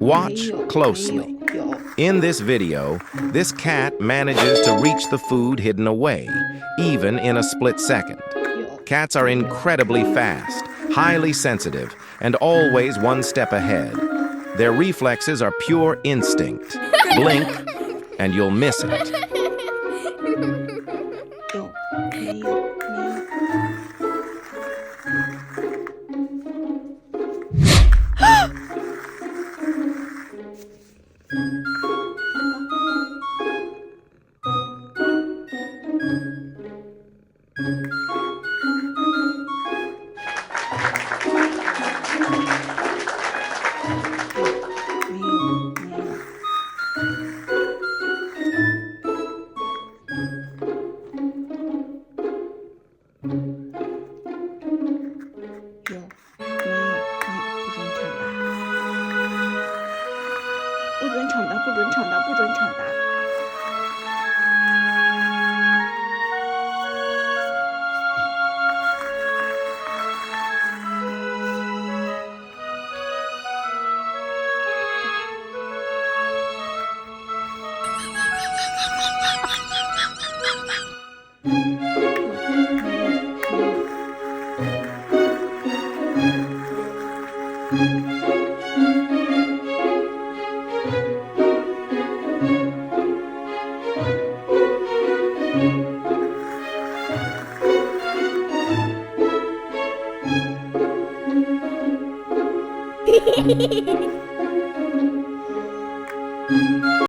Watch closely. In this video, this cat manages to reach the food hidden away, even in a split second. Cats are incredibly fast, highly sensitive, and always one step ahead. Their reflexes are pure instinct. Blink, and you'll miss it. 有没有没有？没有没有。有没有？你不准抢答，不准抢答，不准抢答，不准抢答。嘿嘿嘿嘿嘿。